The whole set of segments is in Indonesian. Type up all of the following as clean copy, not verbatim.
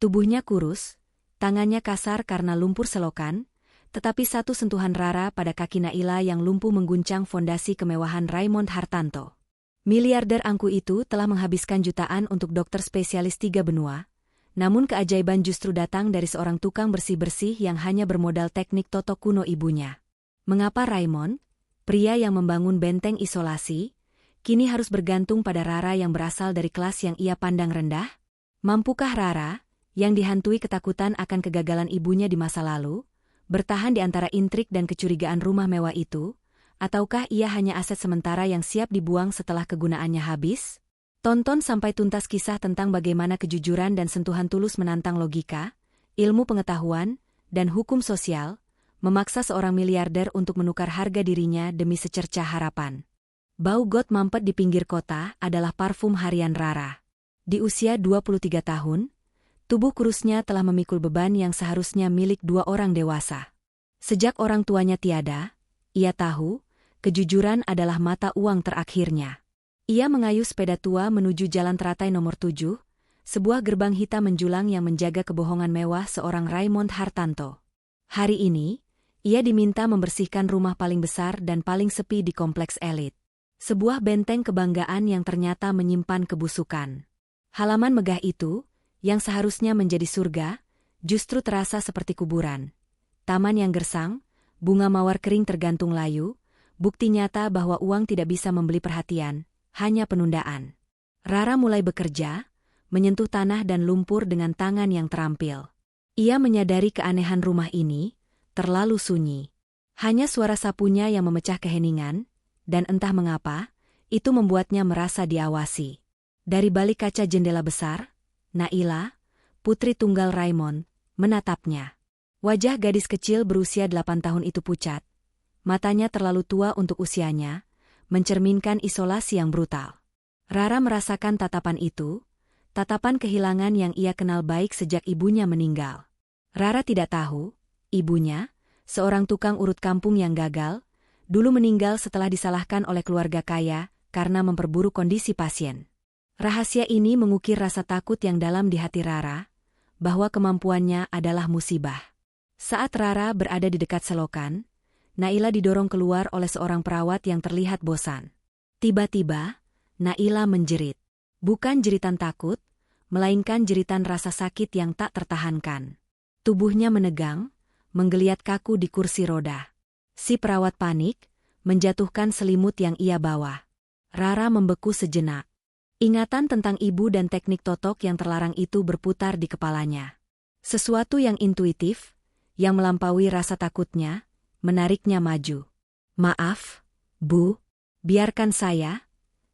Tubuhnya kurus, tangannya kasar karena lumpur selokan, tetapi satu sentuhan Rara pada kaki Naila yang lumpuh mengguncang fondasi kemewahan Raymond Hartanto. Miliarder angku itu telah menghabiskan jutaan untuk dokter spesialis 3 benua, namun keajaiban justru datang dari seorang tukang bersih-bersih yang hanya bermodal teknik totok kuno ibunya. Mengapa Raymond, pria yang membangun benteng isolasi, kini harus bergantung pada Rara yang berasal dari kelas yang ia pandang rendah? Mampukah Rara, yang dihantui ketakutan akan kegagalan ibunya di masa lalu, bertahan di antara intrik dan kecurigaan rumah mewah itu, ataukah ia hanya aset sementara yang siap dibuang setelah kegunaannya habis? Tonton sampai tuntas kisah tentang bagaimana kejujuran dan sentuhan tulus menantang logika, ilmu pengetahuan, dan hukum sosial, memaksa seorang miliarder untuk menukar harga dirinya demi secercah harapan. Bau got mampet di pinggir kota adalah parfum harian Rara. Di usia 23 tahun, tubuh kurusnya telah memikul beban yang seharusnya milik 2 orang dewasa. Sejak orang tuanya tiada, ia tahu, kejujuran adalah mata uang terakhirnya. Ia mengayuh sepeda tua menuju jalan teratai nomor 7, sebuah gerbang hitam menjulang yang menjaga kebohongan mewah seorang Raymond Hartanto. Hari ini, ia diminta membersihkan rumah paling besar dan paling sepi di kompleks elit. Sebuah benteng kebanggaan yang ternyata menyimpan kebusukan. Halaman megah itu, yang seharusnya menjadi surga, justru terasa seperti kuburan. Taman yang gersang, bunga mawar kering tergantung layu, bukti nyata bahwa uang tidak bisa membeli perhatian, hanya penundaan. Rara mulai bekerja, menyentuh tanah dan lumpur dengan tangan yang terampil. Ia menyadari keanehan rumah ini, terlalu sunyi. Hanya suara sapunya yang memecah keheningan, dan entah mengapa, itu membuatnya merasa diawasi. Dari balik kaca jendela besar, Naila, putri tunggal Raymond, menatapnya. Wajah gadis kecil berusia 8 tahun itu pucat. Matanya terlalu tua untuk usianya, mencerminkan isolasi yang brutal. Rara merasakan tatapan itu, tatapan kehilangan yang ia kenal baik sejak ibunya meninggal. Rara tidak tahu, ibunya, seorang tukang urut kampung yang gagal, dulu meninggal setelah disalahkan oleh keluarga kaya karena memperburuk kondisi pasien. Rahasia ini mengukir rasa takut yang dalam di hati Rara, bahwa kemampuannya adalah musibah. Saat Rara berada di dekat selokan, Naila didorong keluar oleh seorang perawat yang terlihat bosan. Tiba-tiba, Naila menjerit. Bukan jeritan takut, melainkan jeritan rasa sakit yang tak tertahankan. Tubuhnya menegang, menggeliat kaku di kursi roda. Si perawat panik, menjatuhkan selimut yang ia bawa. Rara membeku sejenak. Ingatan tentang ibu dan teknik totok yang terlarang itu berputar di kepalanya. Sesuatu yang intuitif, yang melampaui rasa takutnya, menariknya maju. "Maaf, Bu, biarkan saya,"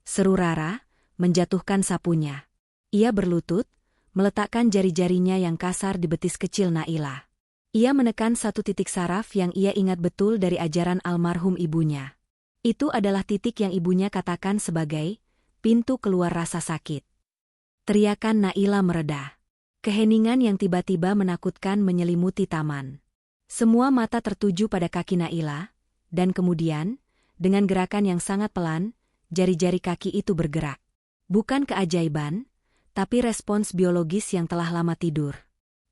seru Rara, menjatuhkan sapunya. Ia berlutut, meletakkan jari-jarinya yang kasar di betis kecil Naila. Ia menekan satu titik saraf yang ia ingat betul dari ajaran almarhum ibunya. Itu adalah titik yang ibunya katakan sebagai pintu keluar rasa sakit. Teriakan Naila mereda. Keheningan yang tiba-tiba menakutkan menyelimuti taman. Semua mata tertuju pada kaki Naila, dan kemudian, dengan gerakan yang sangat pelan, jari-jari kaki itu bergerak. Bukan keajaiban, tapi respons biologis yang telah lama tidur.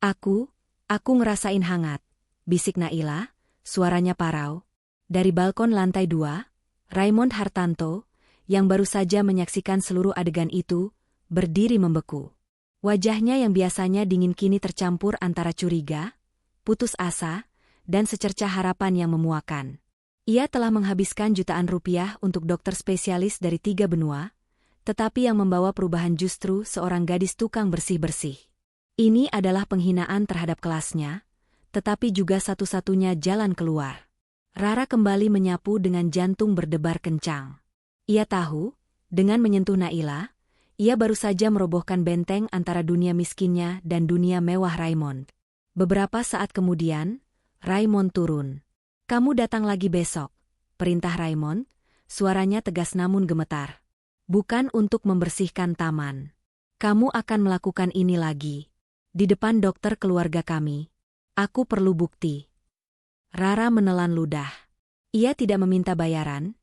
Aku ngerasain hangat," bisik Naila, suaranya parau. Dari balkon lantai 2, Raymond Hartanto, yang baru saja menyaksikan seluruh adegan itu, berdiri membeku. Wajahnya yang biasanya dingin kini tercampur antara curiga, putus asa, dan secercah harapan yang memuakan. Ia telah menghabiskan jutaan rupiah untuk dokter spesialis dari 3 benua, tetapi yang membawa perubahan justru seorang gadis tukang bersih-bersih. Ini adalah penghinaan terhadap kelasnya, tetapi juga satu-satunya jalan keluar. Rara kembali menyapu dengan jantung berdebar kencang. Ia tahu, dengan menyentuh Naila, ia baru saja merobohkan benteng antara dunia miskinnya dan dunia mewah Raymond. Beberapa saat kemudian, Raymond turun. "Kamu datang lagi besok," perintah Raymond, suaranya tegas namun gemetar. "Bukan untuk membersihkan taman. Kamu akan melakukan ini lagi. Di depan dokter keluarga kami. Aku perlu bukti." Rara menelan ludah. Ia tidak meminta bayaran,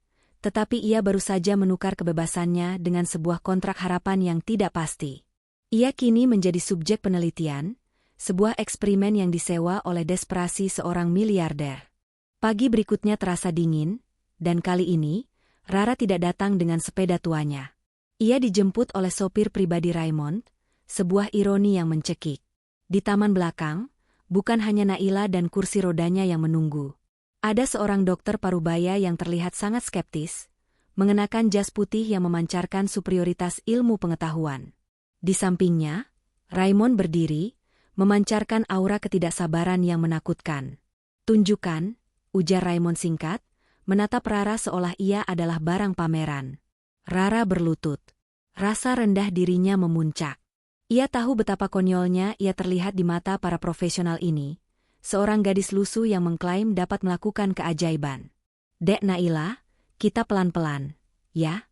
tetapi ia baru saja menukar kebebasannya dengan sebuah kontrak harapan yang tidak pasti. Ia kini menjadi subjek penelitian, sebuah eksperimen yang disewa oleh desperasi seorang miliarder. Pagi berikutnya terasa dingin, dan kali ini, Rara tidak datang dengan sepeda tuanya. Ia dijemput oleh sopir pribadi Raymond, sebuah ironi yang mencekik. Di taman belakang, bukan hanya Naila dan kursi rodanya yang menunggu. Ada seorang dokter parubaya yang terlihat sangat skeptis, mengenakan jas putih yang memancarkan superioritas ilmu pengetahuan. Di sampingnya, Raymond berdiri, memancarkan aura ketidaksabaran yang menakutkan. "Tunjukkan," ujar Raymond singkat, menatap Rara seolah ia adalah barang pameran. Rara berlutut. Rasa rendah dirinya memuncak. Ia tahu betapa konyolnya ia terlihat di mata para profesional ini, seorang gadis lusuh yang mengklaim dapat melakukan keajaiban. "Dek Naila, kita pelan-pelan, ya?"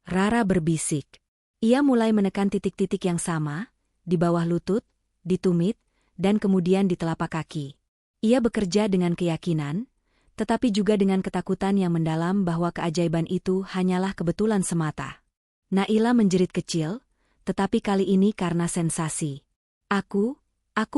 Rara berbisik. Ia mulai menekan titik-titik yang sama, di bawah lutut, di tumit, dan kemudian di telapak kaki. Ia bekerja dengan keyakinan, tetapi juga dengan ketakutan yang mendalam bahwa keajaiban itu hanyalah kebetulan semata. Naila menjerit kecil, tetapi kali ini karena sensasi. Aku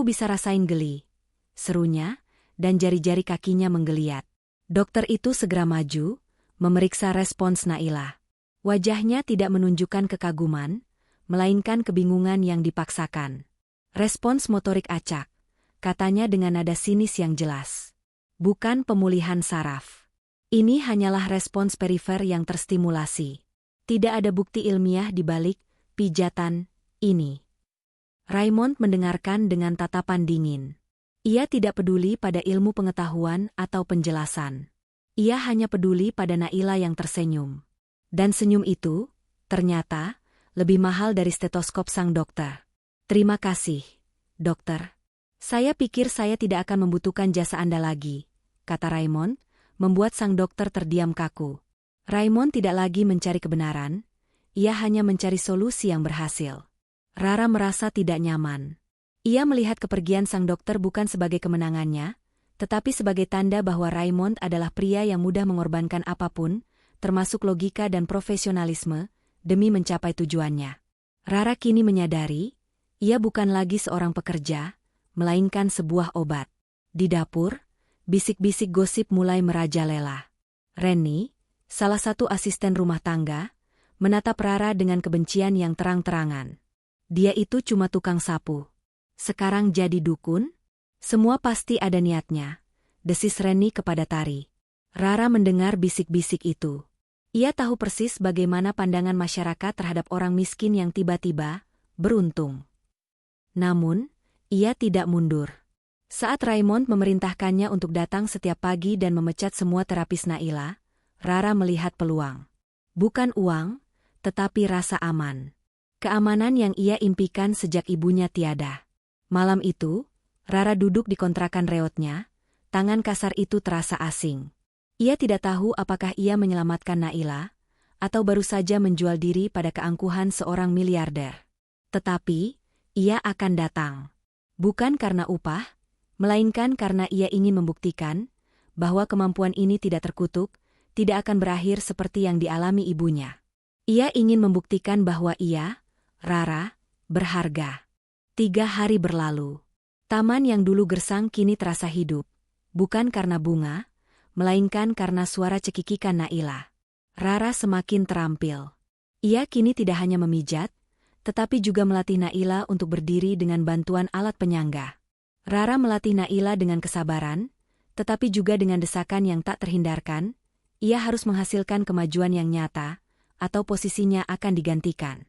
bisa rasain geli," serunya, dan jari-jari kakinya menggeliat. Dokter itu segera maju, memeriksa respons Naila. Wajahnya tidak menunjukkan kekaguman, melainkan kebingungan yang dipaksakan. "Respons motorik acak," katanya dengan nada sinis yang jelas. "Bukan pemulihan saraf. Ini hanyalah respons perifer yang terstimulasi. Tidak ada bukti ilmiah di balik pijatan ini." Raymond mendengarkan dengan tatapan dingin. Ia tidak peduli pada ilmu pengetahuan atau penjelasan. Ia hanya peduli pada Naila yang tersenyum. Dan senyum itu, ternyata, lebih mahal dari stetoskop sang dokter. "Terima kasih, dokter. Saya pikir saya tidak akan membutuhkan jasa Anda lagi," kata Raymond, membuat sang dokter terdiam kaku. Raymond tidak lagi mencari kebenaran, ia hanya mencari solusi yang berhasil. Rara merasa tidak nyaman. Ia melihat kepergian sang dokter bukan sebagai kemenangannya, tetapi sebagai tanda bahwa Raymond adalah pria yang mudah mengorbankan apapun, termasuk logika dan profesionalisme, demi mencapai tujuannya. Rara kini menyadari, ia bukan lagi seorang pekerja, melainkan sebuah obat. Di dapur, bisik-bisik gosip mulai merajalela. Rennie, salah satu asisten rumah tangga, menatap Rara dengan kebencian yang terang-terangan. "Dia itu cuma tukang sapu. Sekarang jadi dukun? Semua pasti ada niatnya," desis Rennie kepada Tari. Rara mendengar bisik-bisik itu. Ia tahu persis bagaimana pandangan masyarakat terhadap orang miskin yang tiba-tiba beruntung. Namun, ia tidak mundur. Saat Raymond memerintahkannya untuk datang setiap pagi dan memecat semua terapis Naila, Rara melihat peluang. Bukan uang, tetapi rasa aman. Keamanan yang ia impikan sejak ibunya tiada. Malam itu, Rara duduk di kontrakan reotnya, tangan kasar itu terasa asing. Ia tidak tahu apakah ia menyelamatkan Naila, atau baru saja menjual diri pada keangkuhan seorang miliarder. Tetapi, ia akan datang. Bukan karena upah, melainkan karena ia ingin membuktikan bahwa kemampuan ini tidak terkutuk, tidak akan berakhir seperti yang dialami ibunya. Ia ingin membuktikan bahwa ia, Rara, berharga. 3 hari berlalu. Taman yang dulu gersang kini terasa hidup, bukan karena bunga, melainkan karena suara cekikikan Naila. Rara semakin terampil. Ia kini tidak hanya memijat, tetapi juga melatih Naila untuk berdiri dengan bantuan alat penyangga. Rara melatih Naila dengan kesabaran, tetapi juga dengan desakan yang tak terhindarkan. Ia harus menghasilkan kemajuan yang nyata, atau posisinya akan digantikan.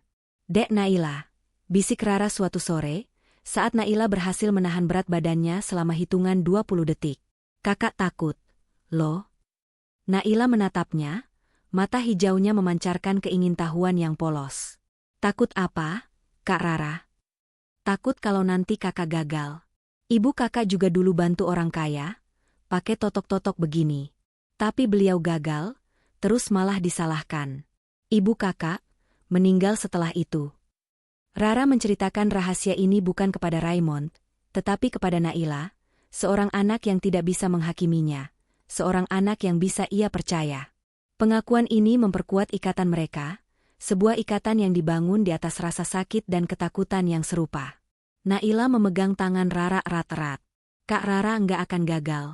"Dek Naila," bisik Rara suatu sore, saat Naila berhasil menahan berat badannya selama hitungan 20 detik. "Kakak takut, loh." Naila menatapnya, mata hijaunya memancarkan keingintahuan yang polos. "Takut apa, Kak Rara?" "Takut kalau nanti kakak gagal. Ibu kakak juga dulu bantu orang kaya, pakai totok-totok begini. Tapi beliau gagal, terus malah disalahkan. Ibu kakak meninggal setelah itu." Rara menceritakan rahasia ini bukan kepada Raymond, tetapi kepada Naila, seorang anak yang tidak bisa menghakiminya, seorang anak yang bisa ia percaya. Pengakuan ini memperkuat ikatan mereka, sebuah ikatan yang dibangun di atas rasa sakit dan ketakutan yang serupa. Naila memegang tangan Rara erat-erat. Kak Rara enggak akan gagal.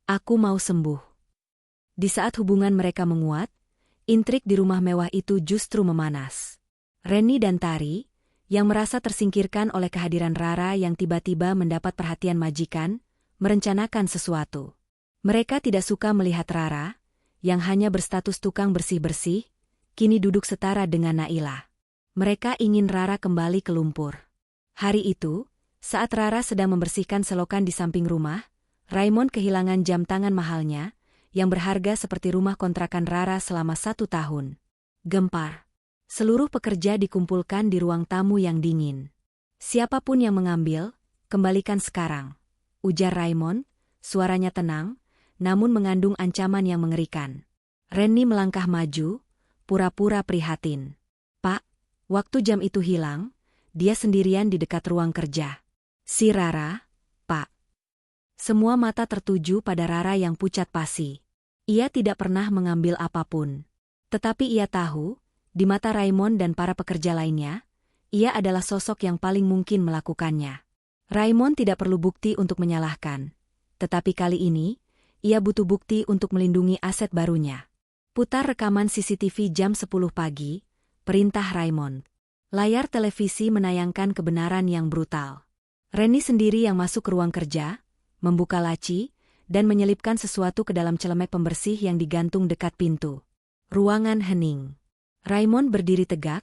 Aku mau sembuh. Di saat hubungan mereka menguat, intrik di rumah mewah itu justru memanas. Reni dan Tari, yang merasa tersingkirkan oleh kehadiran Rara yang tiba-tiba mendapat perhatian majikan, merencanakan sesuatu. Mereka tidak suka melihat Rara, yang hanya berstatus tukang bersih-bersih, kini duduk setara dengan Naila. Mereka ingin Rara kembali ke lumpur. Hari itu, saat Rara sedang membersihkan selokan di samping rumah, Raymond kehilangan jam tangan mahalnya, yang berharga seperti rumah kontrakan Rara selama 1 tahun. Gempar. Seluruh pekerja dikumpulkan di ruang tamu yang dingin. Siapapun yang mengambil, kembalikan sekarang, ujar Raymond, suaranya tenang, namun mengandung ancaman yang mengerikan. Reni melangkah maju, pura-pura prihatin. Pak, waktu jam itu hilang, dia sendirian di dekat ruang kerja. Si Rara, Pak. Semua mata tertuju pada Rara yang pucat pasi. Ia tidak pernah mengambil apapun. Tetapi ia tahu, di mata Raymond dan para pekerja lainnya, ia adalah sosok yang paling mungkin melakukannya. Raymond tidak perlu bukti untuk menyalahkan. Tetapi kali ini, ia butuh bukti untuk melindungi aset barunya. Putar rekaman CCTV jam 10 pagi, perintah Raymond. Layar televisi menayangkan kebenaran yang brutal. Reni sendiri yang masuk ke ruang kerja, membuka laci, dan menyelipkan sesuatu ke dalam celemek pembersih yang digantung dekat pintu. Ruangan hening. Raymond berdiri tegak,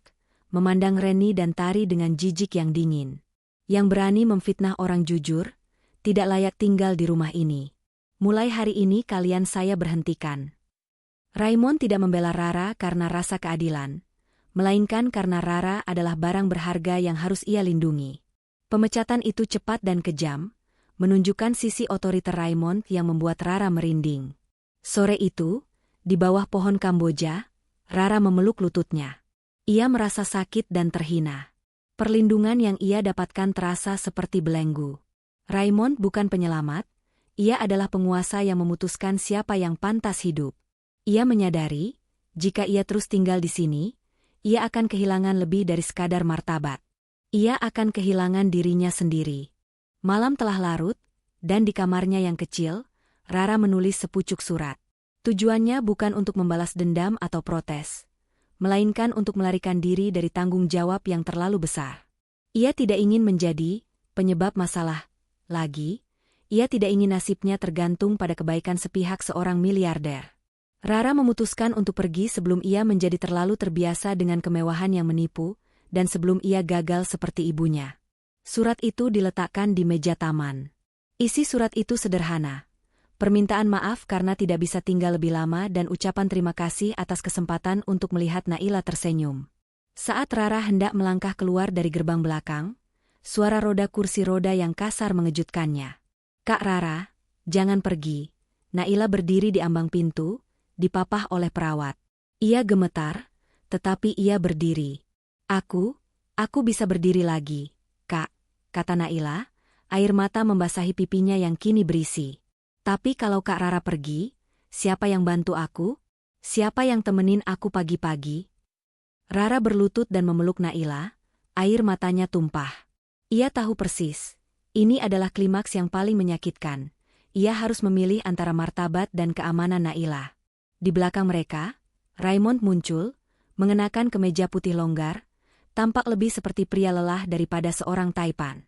memandang Reni dan Tari dengan jijik yang dingin. Yang berani memfitnah orang jujur, tidak layak tinggal di rumah ini. Mulai hari ini kalian saya berhentikan. Raymond tidak membela Rara karena rasa keadilan, melainkan karena Rara adalah barang berharga yang harus ia lindungi. Pemecatan itu cepat dan kejam, menunjukkan sisi otoriter Raymond yang membuat Rara merinding. Sore itu, di bawah pohon Kamboja, Rara memeluk lututnya. Ia merasa sakit dan terhina. Perlindungan yang ia dapatkan terasa seperti belenggu. Raymond bukan penyelamat, ia adalah penguasa yang memutuskan siapa yang pantas hidup. Ia menyadari, jika ia terus tinggal di sini, ia akan kehilangan lebih dari sekadar martabat. Ia akan kehilangan dirinya sendiri. Malam telah larut, dan di kamarnya yang kecil, Rara menulis sepucuk surat. Tujuannya bukan untuk membalas dendam atau protes, melainkan untuk melarikan diri dari tanggung jawab yang terlalu besar. Ia tidak ingin menjadi penyebab masalah lagi, ia tidak ingin nasibnya tergantung pada kebaikan sepihak seorang miliarder. Rara memutuskan untuk pergi sebelum ia menjadi terlalu terbiasa dengan kemewahan yang menipu, dan sebelum ia gagal seperti ibunya. Surat itu diletakkan di meja taman. Isi surat itu sederhana. Permintaan maaf karena tidak bisa tinggal lebih lama dan ucapan terima kasih atas kesempatan untuk melihat Naila tersenyum. Saat Rara hendak melangkah keluar dari gerbang belakang, suara roda kursi roda yang kasar mengejutkannya. Kak Rara, jangan pergi. Naila berdiri di ambang pintu, dipapah oleh perawat. Ia gemetar, tetapi ia berdiri. Aku bisa berdiri lagi, Kak, kata Naila, air mata membasahi pipinya yang kini berisi. Tapi kalau Kak Rara pergi, siapa yang bantu aku? Siapa yang temenin aku pagi-pagi? Rara berlutut dan memeluk Naila, air matanya tumpah. Ia tahu persis, ini adalah klimaks yang paling menyakitkan. Ia harus memilih antara martabat dan keamanan Naila. Di belakang mereka, Raymond muncul, mengenakan kemeja putih longgar, tampak lebih seperti pria lelah daripada seorang taipan.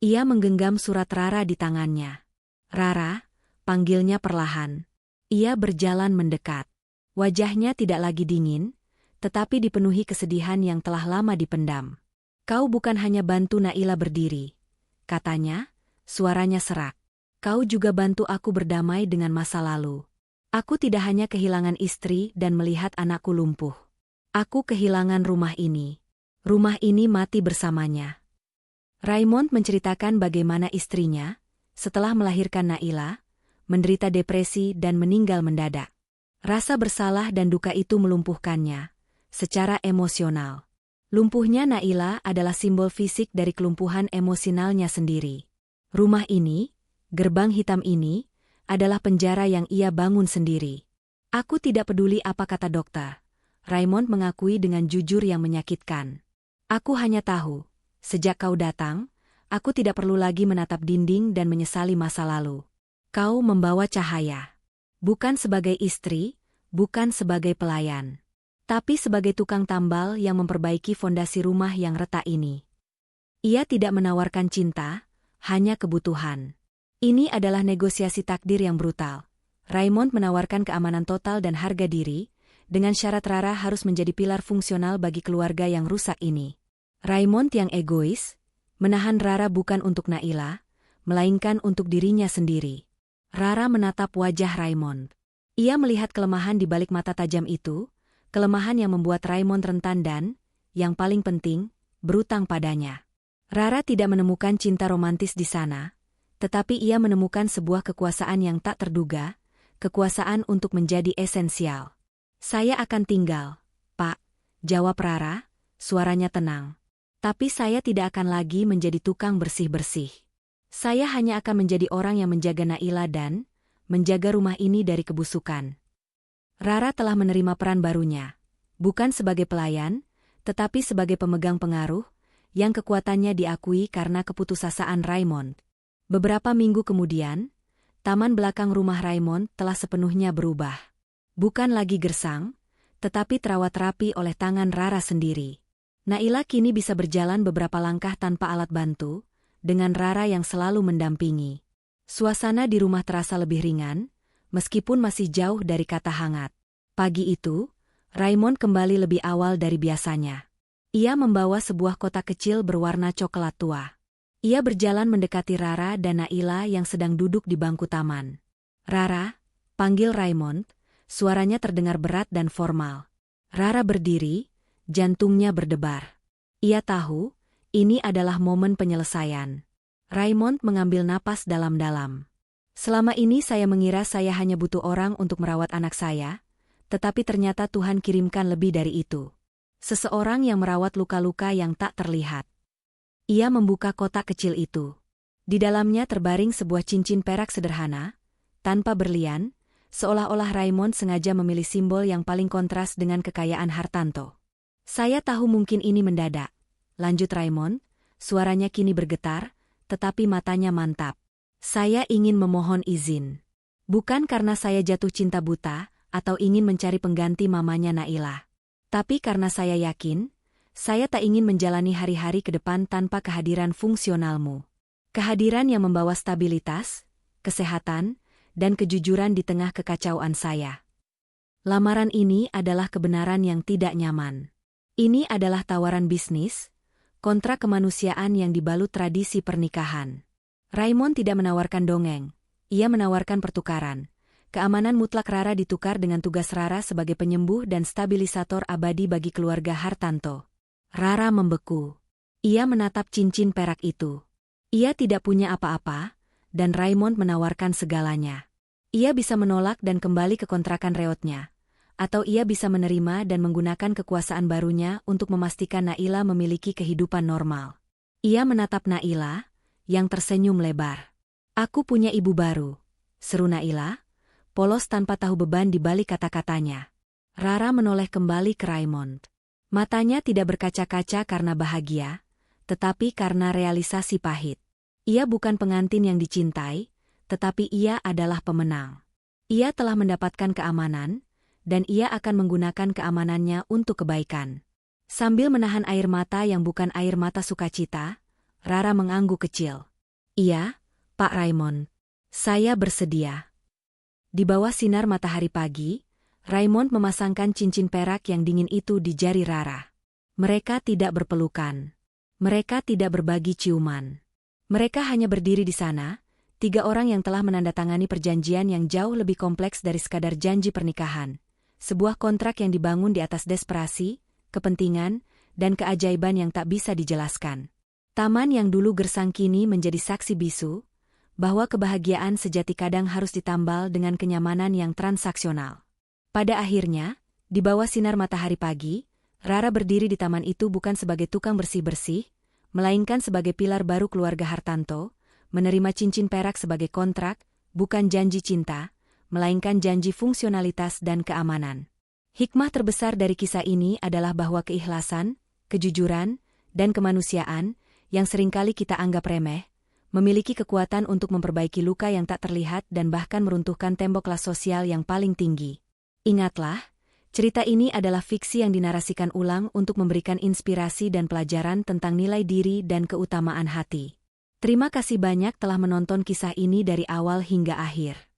Ia menggenggam surat Rara di tangannya. Rara, panggilnya perlahan. Ia berjalan mendekat. Wajahnya tidak lagi dingin, tetapi dipenuhi kesedihan yang telah lama dipendam. Kau bukan hanya bantu Naila berdiri, katanya, suaranya serak. Kau juga bantu aku berdamai dengan masa lalu. Aku tidak hanya kehilangan istri dan melihat anakku lumpuh. Aku kehilangan rumah ini. Rumah ini mati bersamanya. Raymond menceritakan bagaimana istrinya, setelah melahirkan Naila, menderita depresi dan meninggal mendadak. Rasa bersalah dan duka itu melumpuhkannya, secara emosional. Lumpuhnya Naila adalah simbol fisik dari kelumpuhan emosionalnya sendiri. Rumah ini, gerbang hitam ini, adalah penjara yang ia bangun sendiri. Aku tidak peduli apa kata dokter. Raymond mengakui dengan jujur yang menyakitkan. Aku hanya tahu, sejak kau datang, Aku tidak perlu lagi menatap dinding dan menyesali masa lalu. Kau membawa cahaya. Bukan sebagai istri, bukan sebagai pelayan. Tapi sebagai tukang tambal yang memperbaiki fondasi rumah yang retak ini. Ia tidak menawarkan cinta, hanya kebutuhan. Ini adalah negosiasi takdir yang brutal. Raymond menawarkan keamanan total dan harga diri, dengan syarat Rara harus menjadi pilar fungsional bagi keluarga yang rusak ini. Raymond yang egois, menahan Rara bukan untuk Naila, melainkan untuk dirinya sendiri. Rara menatap wajah Raymond. Ia melihat kelemahan di balik mata tajam itu, kelemahan yang membuat Raymond rentan dan, yang paling penting, berutang padanya. Rara tidak menemukan cinta romantis di sana, tetapi ia menemukan sebuah kekuasaan yang tak terduga, kekuasaan untuk menjadi esensial. Saya akan tinggal, Pak, jawab Rara, suaranya tenang. Tapi saya tidak akan lagi menjadi tukang bersih-bersih. Saya hanya akan menjadi orang yang menjaga Naila dan menjaga rumah ini dari kebusukan. Rara telah menerima peran barunya, bukan sebagai pelayan, tetapi sebagai pemegang pengaruh, yang kekuatannya diakui karena keputusasaan Raymond. Beberapa minggu kemudian, taman belakang rumah Raymond telah sepenuhnya berubah. Bukan lagi gersang, tetapi terawat rapi oleh tangan Rara sendiri. Naila kini bisa berjalan beberapa langkah tanpa alat bantu, dengan Rara yang selalu mendampingi. Suasana di rumah terasa lebih ringan, meskipun masih jauh dari kata hangat. Pagi itu, Raymond kembali lebih awal dari biasanya. Ia membawa sebuah kotak kecil berwarna coklat tua. Ia berjalan mendekati Rara dan Naila yang sedang duduk di bangku taman. "Rara," panggil Raymond, suaranya terdengar berat dan formal. Rara berdiri, jantungnya berdebar. Ia tahu, ini adalah momen penyelesaian. Raymond mengambil napas dalam-dalam. "Selama ini saya mengira saya hanya butuh orang untuk merawat anak saya, tetapi ternyata Tuhan kirimkan lebih dari itu. Seseorang yang merawat luka-luka yang tak terlihat." Ia membuka kotak kecil itu. Di dalamnya terbaring sebuah cincin perak sederhana, tanpa berlian, seolah-olah Raymond sengaja memilih simbol yang paling kontras dengan kekayaan Hartanto. "Saya tahu mungkin ini mendadak," lanjut Raymond, suaranya kini bergetar, tetapi matanya mantap. "Saya ingin memohon izin. Bukan karena saya jatuh cinta buta, atau ingin mencari pengganti mamanya Naila. Tapi karena saya yakin, saya tak ingin menjalani hari-hari ke depan tanpa kehadiran fungsionalmu. Kehadiran yang membawa stabilitas, kesehatan, dan kejujuran di tengah kekacauan saya. Lamaran ini adalah kebenaran yang tidak nyaman. Ini adalah tawaran bisnis, kontrak kemanusiaan yang dibalut tradisi pernikahan." Raymond tidak menawarkan dongeng, ia menawarkan pertukaran. Keamanan mutlak Rara ditukar dengan tugas Rara sebagai penyembuh dan stabilisator abadi bagi keluarga Hartanto. Rara membeku. Ia menatap cincin perak itu. Ia tidak punya apa-apa, dan Raymond menawarkan segalanya. Ia bisa menolak dan kembali ke kontrakan reotnya, atau ia bisa menerima dan menggunakan kekuasaan barunya untuk memastikan Naila memiliki kehidupan normal. Ia menatap Naila, yang tersenyum lebar. "Aku punya ibu baru," seru Naila, polos tanpa tahu beban di balik kata-katanya. Rara menoleh kembali ke Raymond. Matanya tidak berkaca-kaca karena bahagia, tetapi karena realisasi pahit. Ia bukan pengantin yang dicintai, tetapi ia adalah pemenang. Ia telah mendapatkan keamanan, dan ia akan menggunakan keamanannya untuk kebaikan. Sambil menahan air mata yang bukan air mata sukacita, Rara mengangguk kecil. "Iya, Pak Raymond. Saya bersedia." Di bawah sinar matahari pagi, Raymond memasangkan cincin perak yang dingin itu di jari Rara. Mereka tidak berpelukan. Mereka tidak berbagi ciuman. Mereka hanya berdiri di sana, tiga orang yang telah menandatangani perjanjian yang jauh lebih kompleks dari sekadar janji pernikahan. Sebuah kontrak yang dibangun di atas desperasi, kepentingan, dan keajaiban yang tak bisa dijelaskan. Taman yang dulu gersang kini menjadi saksi bisu, bahwa kebahagiaan sejati kadang harus ditambal dengan kenyamanan yang transaksional. Pada akhirnya, di bawah sinar matahari pagi, Rara berdiri di taman itu bukan sebagai tukang bersih-bersih, melainkan sebagai pilar baru keluarga Hartanto, menerima cincin perak sebagai kontrak, bukan janji cinta, melainkan janji fungsionalitas dan keamanan. Hikmah terbesar dari kisah ini adalah bahwa keikhlasan, kejujuran, dan kemanusiaan, yang seringkali kita anggap remeh, memiliki kekuatan untuk memperbaiki luka yang tak terlihat dan bahkan meruntuhkan tembok kelas sosial yang paling tinggi. Ingatlah, cerita ini adalah fiksi yang dinarasikan ulang untuk memberikan inspirasi dan pelajaran tentang nilai diri dan keutamaan hati. Terima kasih banyak telah menonton kisah ini dari awal hingga akhir.